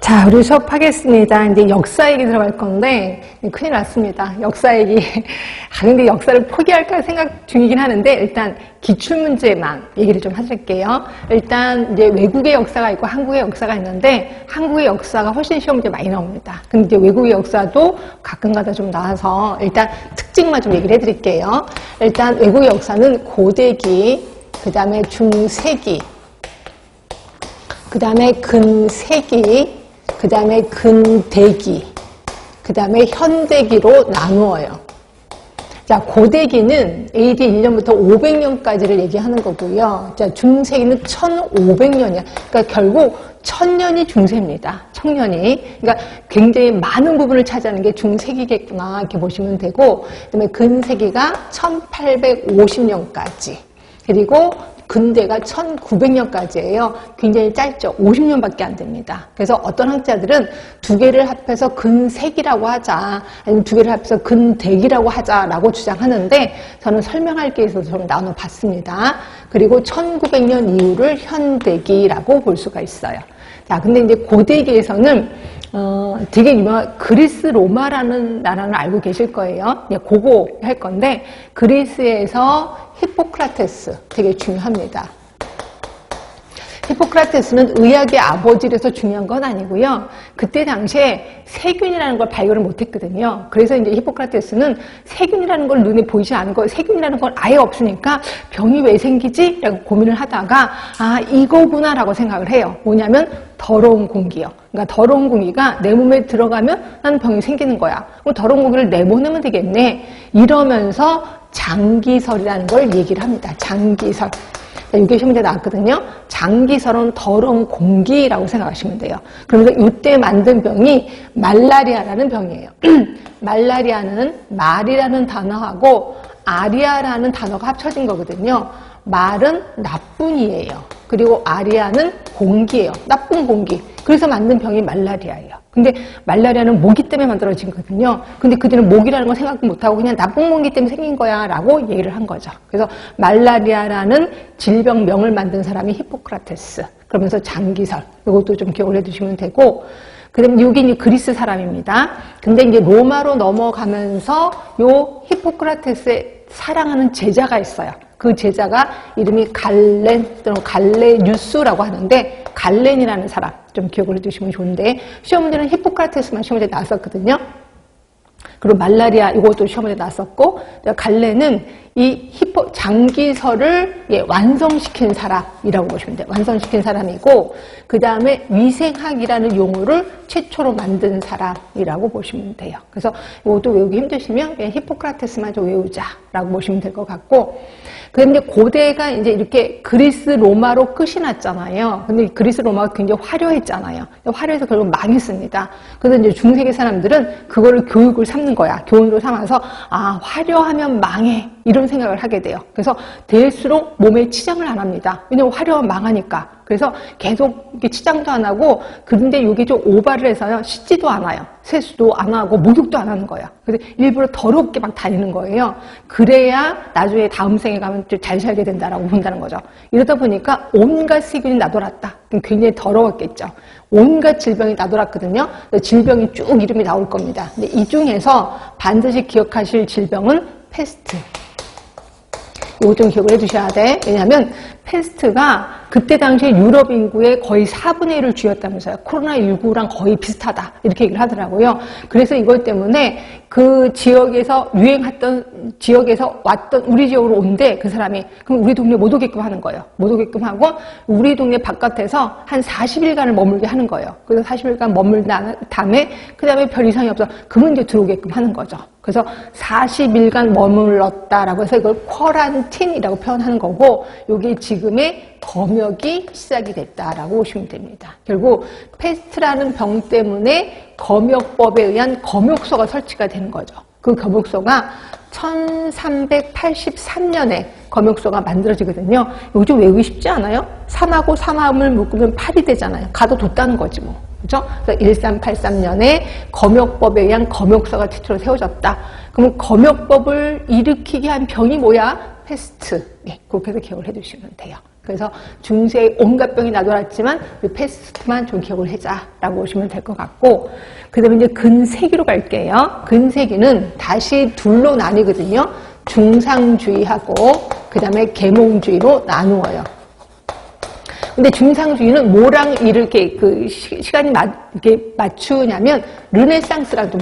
자, 우리 수업하겠습니다. 이제 역사 얘기 들어갈 건데, 큰일 났습니다. 역사 얘기. 근데 역사를 포기할까 생각 중이긴 하는데, 일단 기출문제만 얘기를 좀 하실게요. 일단 이제 외국의 역사가 있고 한국의 역사가 있는데, 한국의 역사가 훨씬 시험 문제 많이 나옵니다. 근데 이제 외국의 역사도 가끔가다 좀 나와서, 일단 특징만 좀 얘기를 해드릴게요. 일단 외국의 역사는 고대기, 그 다음에 중세기, 그 다음에 근세기, 그 다음에 근대기, 그 다음에 현대기로 나누어요. 자, 고대기는 AD 1년부터 500년까지를 얘기하는 거고요. 자, 중세기는 1500년이야. 그러니까 결국 1000년이 중세입니다. 1000년이. 그러니까 굉장히 많은 부분을 차지하는 게 중세기겠구나. 이렇게 보시면 되고, 그 다음에 근세기가 1850년까지. 그리고 근대가 1900년까지예요. 굉장히 짧죠. 50년밖에 안 됩니다. 그래서 어떤 학자들은 두 개를 합해서 근세기라고 하자, 아니면 두 개를 합해서 근대기라고 하자라고 주장하는데, 저는 설명할 게 있어서 좀 나눠봤습니다. 그리고 1900년 이후를 현대기라고 볼 수가 있어요. 자, 근데 이제 고대기에서는 되게 유명한 그리스 로마라는 나라를 알고 계실 거예요. 그거 할 건데, 그리스에서 히포크라테스 되게 중요합니다. 히포크라테스는 의학의 아버지라서 중요한 건 아니고요. 그때 당시에 세균이라는 걸 발견을 못했거든요. 그래서 이제 히포크라테스는 세균이라는 걸 눈에 보이지 않은 거, 세균이라는 건 아예 없으니까 병이 왜 생기지? 라고 고민을 하다가, 아, 이거구나라고 생각을 해요. 뭐냐면 더러운 공기요. 그러니까 더러운 공기가 내 몸에 들어가면 나는 병이 생기는 거야. 그럼 더러운 공기를 내보내면 되겠네. 이러면서 장기설이라는 걸 얘기를 합니다. 장기설. 이게 시험 문제 나왔거든요. 장기설은 더러운 공기라고 생각하시면 돼요. 그러면서 이때 만든 병이 말라리아라는 병이에요. 말라리아는 말이라는 단어하고 아리아라는 단어가 합쳐진 거거든요. 말은 나쁜이에요. 그리고 아리아는 공기예요. 나쁜 공기. 그래서 만든 병이 말라리아예요. 근데 말라리아는 모기 때문에 만들어진 거거든요. 근데 그들은 모기라는 걸 생각도 못하고 그냥 나쁜 공기 때문에 생긴 거야 라고 얘기를 한 거죠. 그래서 말라리아라는 질병명을 만든 사람이 히포크라테스. 그러면서 장기설. 이것도 좀 기억을 해두시면 되고, 그 다음에 여기 이제 그리스 사람입니다. 근데 이제 로마로 넘어가면서 요 히포크라테스의 사랑하는 제자가 있어요. 그 제자가 이름이 갈렌 또는 갈레뉴스라고 하는데, 갈렌이라는 사람 좀 기억을 해두시면 좋은데, 시험 문제는 히포크라테스만 시험 문제 나왔었거든요. 그리고 말라리아 이것도 시험 문제 나왔었고, 갈렌은 이 장기설을 완성시킨 사람이라고 보시면 돼요. 완성시킨 사람이고, 그 다음에 위생학이라는 용어를 최초로 만든 사람이라고 보시면 돼요. 그래서 이것도 외우기 힘드시면 그냥 히포크라테스만 좀 외우자라고 보시면 될 것 같고, 그런데 고대가 이제 이렇게 그리스 로마로 끝이 났잖아요. 근데 그리스 로마가 굉장히 화려했잖아요. 화려해서 결국 망했습니다. 그래서 이제 중세기 사람들은 그거를 교육을 삼는 거야. 교훈으로 삼아서, 아, 화려하면 망해. 이런 생각을 하게 돼요. 그래서 될수록 몸에 치장을 안 합니다. 왜냐면 화려하면 망하니까. 그래서 계속 이렇게 치장도 안 하고, 그런데 이게 좀 오바를 해서요, 씻지도 않아요. 세수도 안 하고 목욕도 안 하는 거예요. 그래서 일부러 더럽게 막 다니는 거예요. 그래야 나중에 다음 생에 가면 좀 잘 살게 된다라고 본다는 거죠. 이러다 보니까 온갖 세균이 나돌았다. 굉장히 더러웠겠죠. 온갖 질병이 나돌았거든요. 질병이 쭉 이름이 나올 겁니다. 근데 이 중에서 반드시 기억하실 질병은 패스트. 이거 좀 기억을 해두셔야 돼. 왜냐하면 패스트가 그때 당시에 유럽 인구의 거의 4분의 1을 쥐었다면서요. 코로나19랑 거의 비슷하다. 이렇게 얘기를 하더라고요. 그래서 이것 때문에 그 지역에서 유행했던 지역에서 왔던 우리 지역으로 온대, 그 사람이. 그럼 우리 동네 못 오게끔 하는 거예요. 못 오게끔 하고 우리 동네 바깥에서 한 40일간을 머물게 하는 거예요. 그래서 40일간 머물른 다음에 그 다음에 별 이상이 없어. 그러면 이제 들어오게끔 하는 거죠. 그래서 40일간 머물렀다라고 해서 이걸 쿼런틴이라고 표현하는 거고, 이게 지금의 검역이 시작이 됐다라고 보시면 됩니다. 결국 패스트라는 병 때문에 검역법에 의한 검역소가 설치가 되는 거죠. 그 검역소가 1383년에 검역소가 만들어지거든요. 이거 좀 외우기 쉽지 않아요? 3하고 3함을 묶으면 8이 되잖아요. 가도 뒀다는 거지 뭐. 그죠? 그래서 1383년에 검역법에 의한 검역소가 최초로 세워졌다. 그러면 검역법을 일으키게 한 병이 뭐야? 패스트. 네, 그렇게 해서 기억을 해두시면 돼요. 그래서 중세에 온갖 병이 나돌았지만 그 패스트만 좀 기억을 해자라고 보시면 될 것 같고, 그 다음에 이제 근세기로 갈게요. 근세기는 다시 둘로 나뉘거든요. 중상주의하고 그 다음에 계몽주의로 나누어요. 근데 중상주의는 뭐랑 이렇게 그 시간이 이렇게 맞추냐면 르네상스랑 좀